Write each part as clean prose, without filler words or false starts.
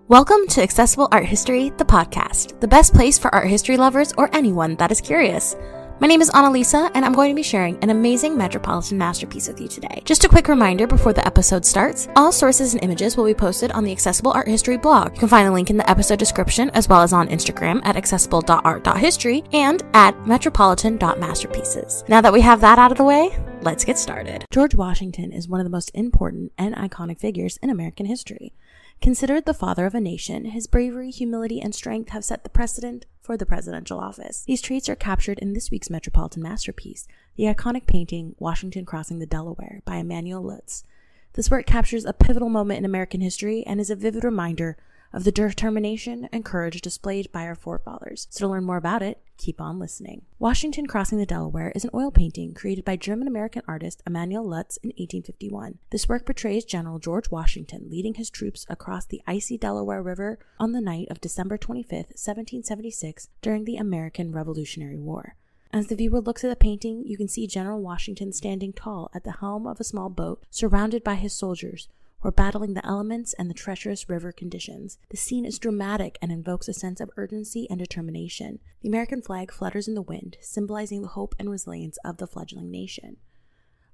Welcome to Accessible Art History, the podcast, the best place for art history lovers or anyone that is curious. My name is Annalisa, and I'm going to be sharing an amazing metropolitan masterpiece with you today. Just a quick reminder before the episode starts, all sources and images will be posted on the Accessible Art History blog. You can find a link in the episode description, as well as on Instagram at accessible.art.history and at metropolitan.masterpieces. Now that we have that out of the way, let's get started. George Washington is one of the most important and iconic figures in American history. Considered the father of a nation, his bravery, humility, and strength have set the precedent for the presidential office. These traits are captured in this week's metropolitan masterpiece, the iconic painting Washington Crossing the Delaware by Emanuel Leutze. This work captures a pivotal moment in American history and is a vivid reminder of the determination and courage displayed by our forefathers. So to learn more about it, keep on listening. Washington Crossing the Delaware is an oil painting created by German-American artist Emanuel Leutze in 1851. This work portrays General George Washington leading his troops across the icy Delaware River on the night of December 25, 1776, during the American Revolutionary War. As the viewer looks at the painting, you can see General Washington standing tall at the helm of a small boat, surrounded by his soldiers, who are battling the elements and the treacherous river conditions. The scene is dramatic and invokes a sense of urgency and determination. The American flag flutters in the wind, symbolizing the hope and resilience of the fledgling nation.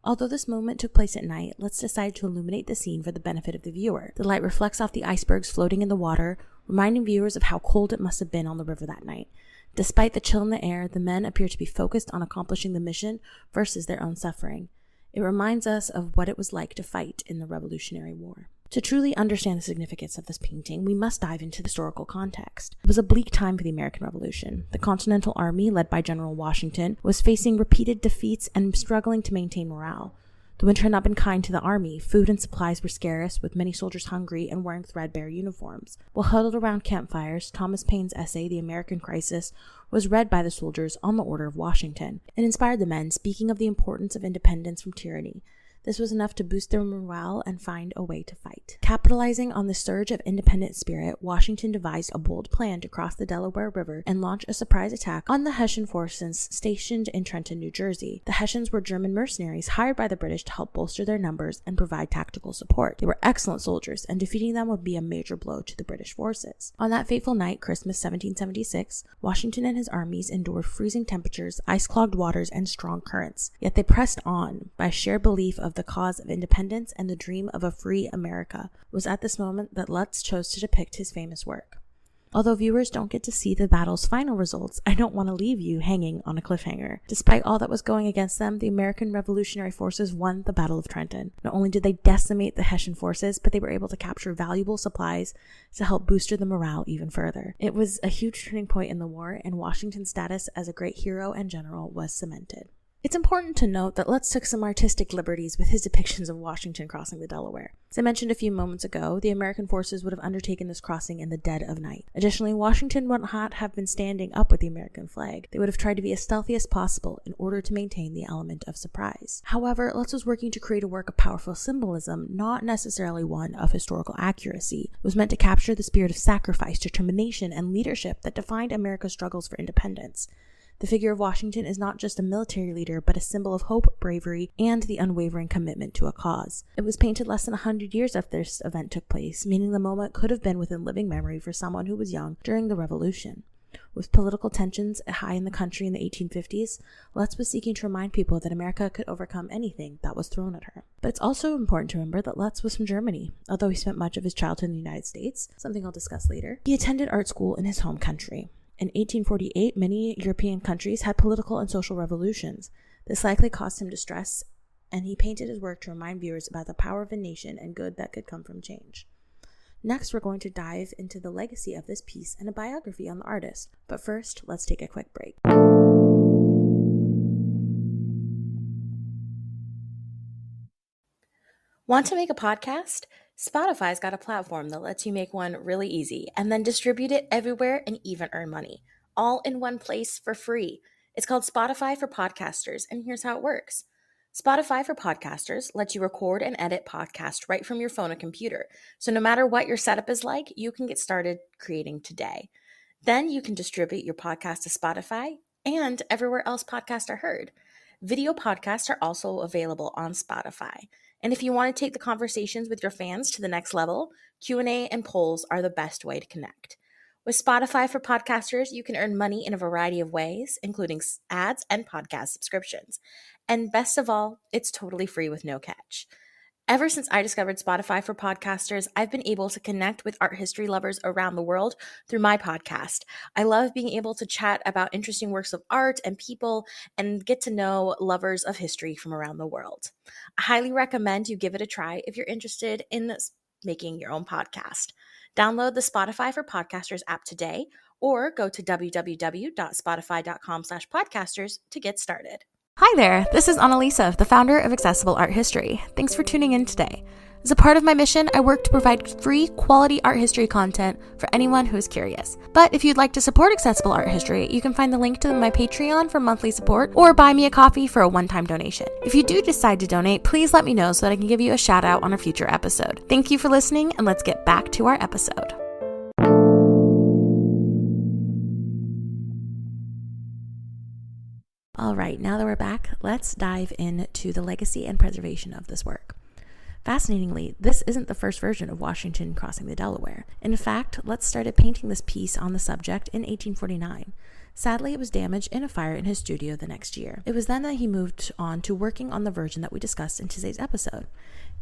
Although this moment took place at night, let's decide to illuminate the scene for the benefit of the viewer. The light reflects off the icebergs floating in the water, reminding viewers of how cold it must have been on the river that night. Despite the chill in the air, the men appear to be focused on accomplishing the mission versus their own suffering. It reminds us of what it was like to fight in the Revolutionary War. To truly understand the significance of this painting, we must dive into the historical context. It was a bleak time for the American Revolution. The Continental Army, led by General Washington, was facing repeated defeats and struggling to maintain morale. The winter had not been kind to the army. Food and supplies were scarce, with many soldiers hungry and wearing threadbare uniforms. While huddled around campfires, Thomas Paine's essay, The American Crisis, was read by the soldiers on the order of Washington. It inspired the men, speaking of the importance of independence from tyranny. This was enough to boost their morale and find a way to fight. Capitalizing on the surge of independent spirit, Washington devised a bold plan to cross the Delaware River and launch a surprise attack on the Hessian forces stationed in Trenton, New Jersey. The Hessians were German mercenaries hired by the British to help bolster their numbers and provide tactical support. They were excellent soldiers, and defeating them would be a major blow to the British forces. On that fateful night, Christmas 1776, Washington and his armies endured freezing temperatures, ice-clogged waters, and strong currents. Yet they pressed on by sheer belief of the cause of independence and the dream of a free America. It was at this moment that Leutze chose to depict his famous work. Although viewers don't get to see the battle's final results, I don't want to leave you hanging on a cliffhanger. Despite all that was going against them, the American Revolutionary forces won the Battle of Trenton. Not only did they decimate the Hessian forces, but they were able to capture valuable supplies to help boost the morale even further. It was a huge turning point in the war, and Washington's status as a great hero and general was cemented. It's important to note that Leutze took some artistic liberties with his depictions of Washington crossing the Delaware. As I mentioned a few moments ago, the American forces would have undertaken this crossing in the dead of night. Additionally, Washington would not have been standing up with the American flag. They would have tried to be as stealthy as possible in order to maintain the element of surprise. However, Leutze was working to create a work of powerful symbolism, not necessarily one of historical accuracy. It was meant to capture the spirit of sacrifice, determination, and leadership that defined America's struggles for independence. The figure of Washington is not just a military leader, but a symbol of hope, bravery, and the unwavering commitment to a cause. It was painted less than 100 years after this event took place, meaning the moment could have been within living memory for someone who was young during the Revolution. With political tensions high in the country in the 1850s, Leutze was seeking to remind people that America could overcome anything that was thrown at her. But it's also important to remember that Leutze was from Germany. Although he spent much of his childhood in the United States, something I'll discuss later, he attended art school in his home country. In 1848, many European countries had political and social revolutions. This likely caused him distress, and he painted his work to remind viewers about the power of a nation and good that could come from change. Next, we're going to dive into the legacy of this piece and a biography on the artist. But first, let's take a quick break. Want to make a podcast? Spotify's got a platform that lets you make one really easy and then distribute it everywhere and even earn money, all in one place for free. It's called Spotify for Podcasters, and here's how it works. Spotify for Podcasters lets you record and edit podcasts right from your phone or computer. So no matter what your setup is like, you can get started creating today. Then you can distribute your podcast to Spotify and everywhere else podcasts are heard. Video podcasts are also available on Spotify. And if you want to take the conversations with your fans to the next level, Q&A and polls are the best way to connect. With Spotify for podcasters, you can earn money in a variety of ways, including ads and podcast subscriptions. And best of all, it's totally free with no catch. Ever since I discovered Spotify for podcasters, I've been able to connect with art history lovers around the world through my podcast. I love being able to chat about interesting works of art and people and get to know lovers of history from around the world. I highly recommend you give it a try if you're interested in making your own podcast. Download the Spotify for Podcasters app today or go to www.spotify.com/podcasters to get started. Hi there, this is Annalisa, the founder of Accessible Art History. Thanks for tuning in today. As a part of my mission, I work to provide free, quality art history content for anyone who is curious. But if you'd like to support Accessible Art History, you can find the link to my Patreon for monthly support or buy me a coffee for a one-time donation. If you do decide to donate, please let me know so that I can give you a shout out on a future episode. Thank you for listening, and let's get back to our episode. All right, now that we're back, let's dive into the legacy and preservation of this work. Fascinatingly, this isn't the first version of Washington crossing the Delaware. In fact, Leutze started painting this piece on the subject in 1849. Sadly, it was damaged in a fire in his studio the next year. It was then that he moved on to working on the version that we discussed in today's episode.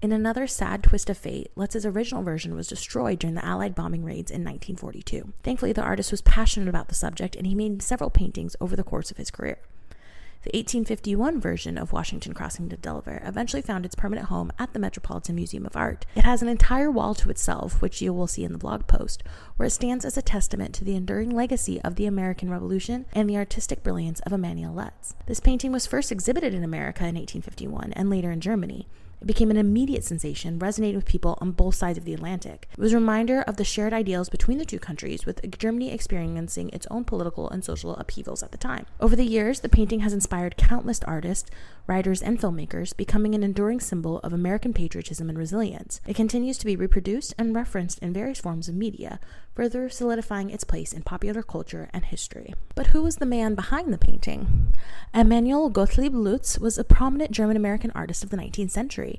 In another sad twist of fate, Leutze's original version was destroyed during the Allied bombing raids in 1942. Thankfully, the artist was passionate about the subject, and he made several paintings over the course of his career. The 1851 version of Washington crossing the Delaware eventually found its permanent home at the Metropolitan Museum of Art. It has an entire wall to itself, which you will see in the blog post, where it stands as a testament to the enduring legacy of the American Revolution and the artistic brilliance of Emanuel Leutze. This painting was first exhibited in America in 1851 and later in Germany. It became an immediate sensation, resonating with people on both sides of the Atlantic. It was a reminder of the shared ideals between the two countries, with Germany experiencing its own political and social upheavals at the time. Over the years, the painting has inspired countless artists, writers, and filmmakers, becoming an enduring symbol of American patriotism and resilience. It continues to be reproduced and referenced in various forms of media, further solidifying its place in popular culture and history. But who was the man behind the painting? Emanuel Gottlieb Leutze was a prominent German-American artist of the 19th century.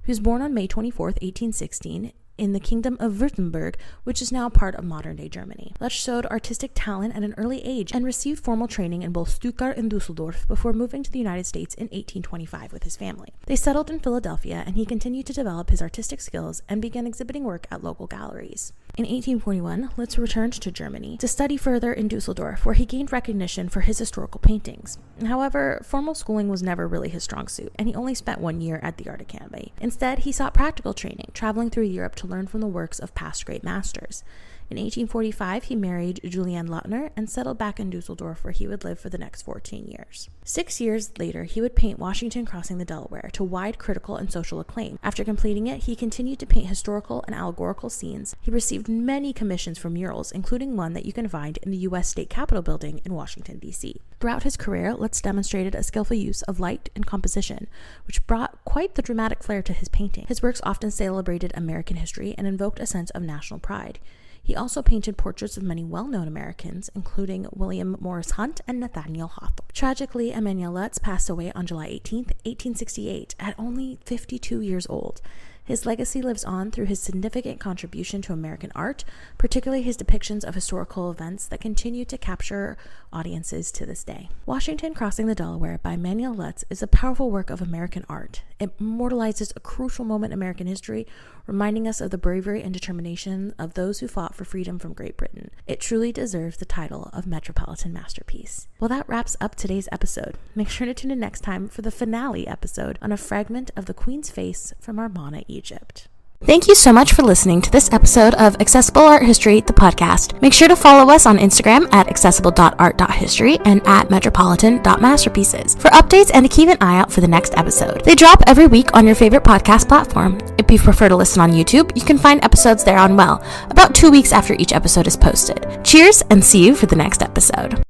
He was born on May 24, 1816, in the Kingdom of Württemberg, which is now part of modern-day Germany. Leutze showed artistic talent at an early age and received formal training in both Stuttgart and Dusseldorf before moving to the United States in 1825 with his family. They settled in Philadelphia, and he continued to develop his artistic skills and began exhibiting work at local galleries. In 1841, Leutze returned to Germany to study further in Dusseldorf, where he gained recognition for his historical paintings. However, formal schooling was never really his strong suit, and he only spent 1 year at the Art Academy. Instead, he sought practical training, traveling through Europe to learn from the works of past great masters. In 1845, he married Juliane Lautner and settled back in Dusseldorf, where he would live for the next 14 years. 6 years later, he would paint Washington crossing the Delaware to wide critical and social acclaim. After completing it, he continued to paint historical and allegorical scenes. He received many commissions for murals, including one that you can find in the U.S. State Capitol building in Washington, D.C. Throughout his career, Leutze demonstrated a skillful use of light and composition, which brought quite the dramatic flair to his painting. His works often celebrated American history and invoked a sense of national pride. He also painted portraits of many well-known Americans, including William Morris Hunt and Nathaniel Hawthorne. Tragically, Emanuel Leutze passed away on July 18, 1868, at only 52 years old. His legacy lives on through his significant contribution to American art, particularly his depictions of historical events that continue to capture audiences to this day. Washington Crossing the Delaware by Emanuel Leutze is a powerful work of American art. It immortalizes a crucial moment in American history, reminding us of the bravery and determination of those who fought for freedom from Great Britain. It truly deserves the title of Metropolitan Masterpiece. Well, that wraps up today's episode. Make sure to tune in next time for the finale episode on a fragment of the Queen's face from Amarna, Egypt. Thank you so much for listening to this episode of Accessible Art History, the podcast. Make sure to follow us on Instagram at accessible.art.history and at metropolitan.masterpieces for updates and to keep an eye out for the next episode. They drop every week on your favorite podcast platform. If you prefer to listen on YouTube, you can find episodes there on about 2 weeks after each episode is posted. Cheers and see you for the next episode.